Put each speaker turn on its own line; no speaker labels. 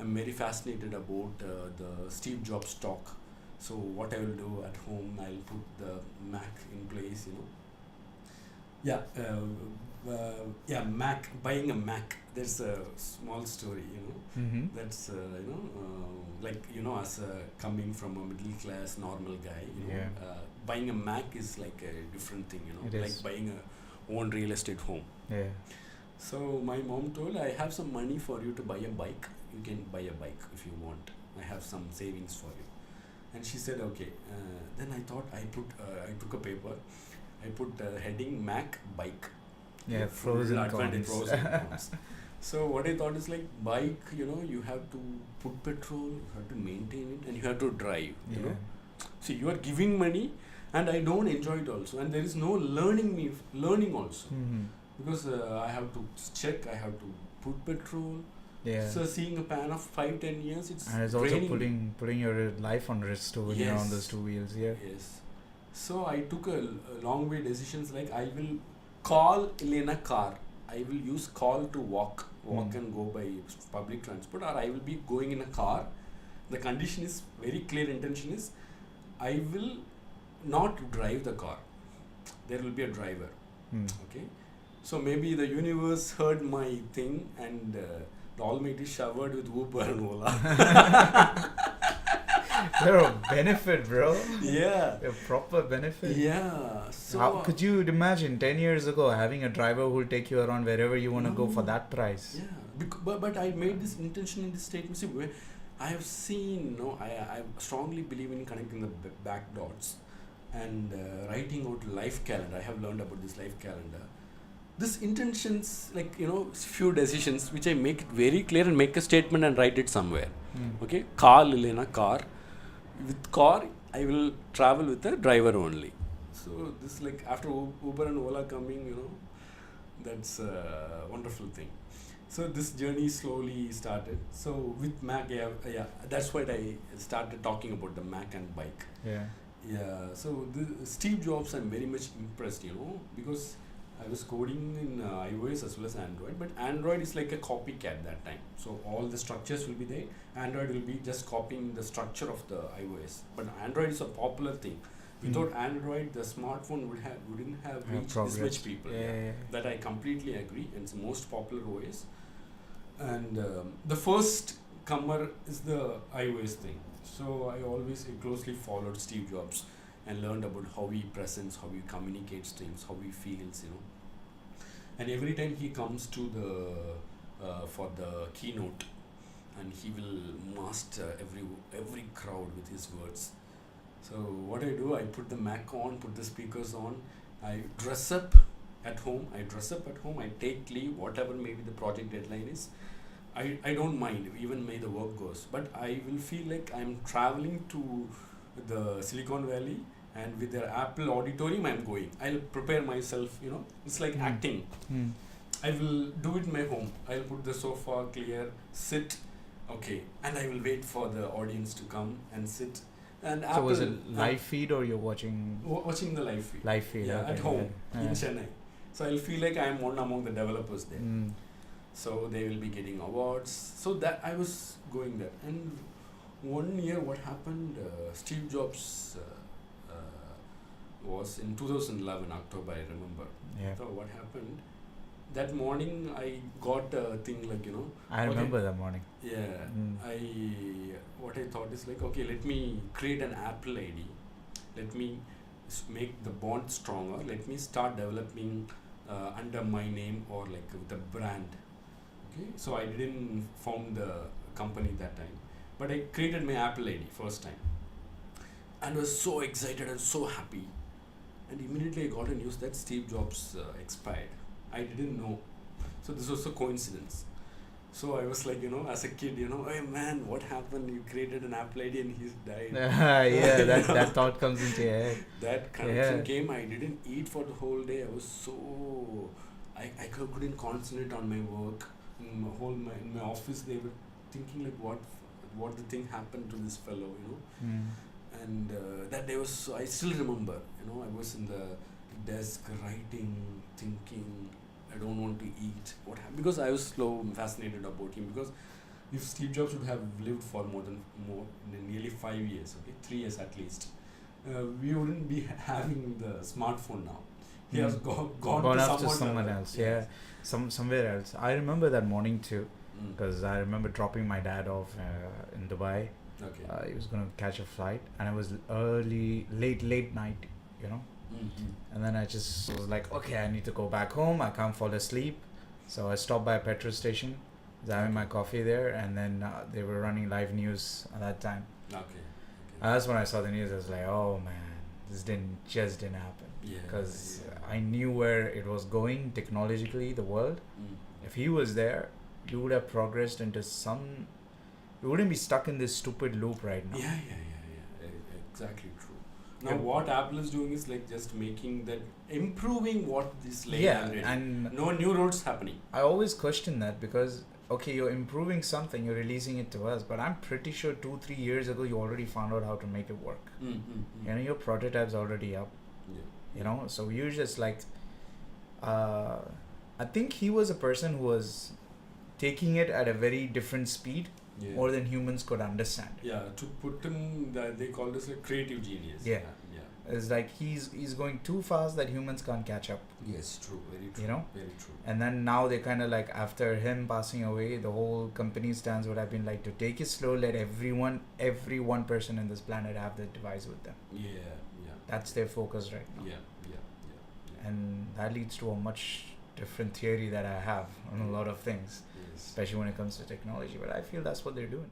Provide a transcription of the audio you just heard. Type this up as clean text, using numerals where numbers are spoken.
I'm very fascinated about the Steve Jobs talk. So what I will do at home, I'll put the Mac in place, Yeah, Mac, buying a Mac. There's a small story,
Mm-hmm.
That's, as a coming from a middle class normal guy,
Yeah,
buying a Mac is like a different thing,
it
like
is.
buying a own real estate home.
Yeah.
So my mom told, I have some money for you to buy a bike. You can buy a bike if you want. I have some savings for you. And she said, okay. Then I thought I took a paper. I put heading Mac bike.
Yeah,
Full
pros and
advantage,
cons.
pros and cons. So what I thought is like bike, you have to put petrol, you have to maintain it, and you have to drive.
Yeah.
See, you are giving money, and I don't enjoy it also, and there is no learning also,
Mm-hmm.
because I have to check, I have to put petrol.
Yeah.
So seeing a pan of 5-10 years, it's
And it's also
draining.
putting your life on risk too when you're on
Yes.
those two wheels. Yeah.
Yes. So I took a long way decisions like I will call in a car. I will use call to walk and go by public transport, or I will be going in a car. The condition is very clear. Intention is I will not drive the car. There will be a driver.
Mm.
Okay. So maybe the universe heard my thing, and the Almighty showered with Uber and Ola.
They're a benefit, bro.
Yeah.
A proper benefit.
Yeah. So
How could you imagine 10 years ago having a driver who will take you around wherever you want to go for that price?
Yeah, but I made this intention in this statement. See, I have seen, I strongly believe in connecting the back dots and writing out life calendar. I have learned about this life calendar. This intentions, like, few decisions which I make it very clear and make a statement and write it somewhere.
Mm.
Okay, car, Lilena, car. With car, I will travel with a driver only. So this, like, after Uber and Ola coming, that's a wonderful thing. So this journey slowly started. So with Mac, that's why I started talking about the Mac and bike.
Yeah.
Yeah. So the Steve Jobs, I'm very much impressed, because I was coding in iOS as well as Android, but Android is like a copycat that time. So all the structures will be there. Android will be just copying the structure of the iOS. But Android is a popular thing. Without Android, the smartphone wouldn't have reached this much people.
Yeah.
That I completely agree, and it's the most popular OS. And the first comer is the iOS thing. So I always closely followed Steve Jobs and learned about how he presents, how he communicates things, how he feels, And every time he comes to the for the keynote, and he will master every crowd with his words. So what I do, I put the Mac on, put the speakers on, I dress up at home, I take leave, whatever maybe the project deadline is. I don't mind, even may the work goes, but I will feel like I'm traveling to the Silicon Valley, and with their Apple auditorium I'm going. I'll prepare myself, it's like acting. I will do it in my home. I'll put the sofa clear, sit, okay, and I will wait for the audience to come and sit. And
So
Apple,
was it live feed or you're watching?
Watching the live feed.
Live feed,
Yeah,
okay,
at home
yeah.
in Chennai. So I'll feel like I'm one among the developers there.
Mm.
So they will be getting awards. So that I was going there. And one year, what happened? Steve Jobs was in 2011 October. I remember.
Yeah.
So what happened? That morning, I got a thing like
I remember that morning.
Yeah.
Mm.
What I thought is like, okay, let me create an Apple ID. Let me make the bond stronger. Let me start developing under my name or like with a brand. Okay, so I didn't found the company that time, but I created my Apple ID first time, and was so excited and so happy. And immediately I got a news that Steve Jobs expired. I didn't know, so this was a coincidence. So I was like, as a kid, hey man, what happened? You created an Apple ID and he's died.
Yeah, that thought comes into your head.
That connection came. I didn't eat for the whole day. I was so, I couldn't concentrate on my work. In my office, they were thinking like, what the thing happened to this fellow, And that day was, I still remember, I was in the desk writing, thinking, I don't want to eat. What happened? Because I was fascinated about him, because if Steve Jobs would have lived for nearly 5 years, okay, 3 years at least, we wouldn't be having the smartphone now. He has gone
Gone
to
off to
someone
someone else. Yeah, somewhere else. I remember that morning too, because I remember dropping my dad off in Dubai.
Okay.
He was gonna catch a flight, and it was late night, you know. And then I just was like, okay, I need to go back home. I can't fall asleep, so I stopped by a petrol station. I was having my coffee there, and then they were running live news at that time.
Okay.
That's when I saw the news. I was like, oh man, this just didn't happen.
Yeah.
Because I knew where it was going technologically, the world. If he was there, you would have progressed into some. You wouldn't be stuck in this stupid loop right now.
Yeah. Exactly true. Now, what Apple is doing is like just making that, improving what this layer already.
And
no new roads happening.
I always question that because, okay, you're improving something, you're releasing it to us, but I'm pretty sure 2-3 years ago you already found out how to make it work. You know, your prototype's already up.
Yeah.
You know, so you're just like, I think he was a person who was taking it at a very different speed, more than humans could understand.
Yeah, to put him, they call this a creative genius.
Yeah. It's like he's going too fast that humans can't catch up.
Yes, true, very true.
You know?
Very true.
And then now they kind of like, after him passing away, the whole company stance would have been like to take it slow, let every one person in this planet have the device with them.
Yeah.
That's their focus right now.
Yeah.
And that leads to a much different theory that I have on a lot of things, especially when it comes to technology. But I feel that's what they're doing.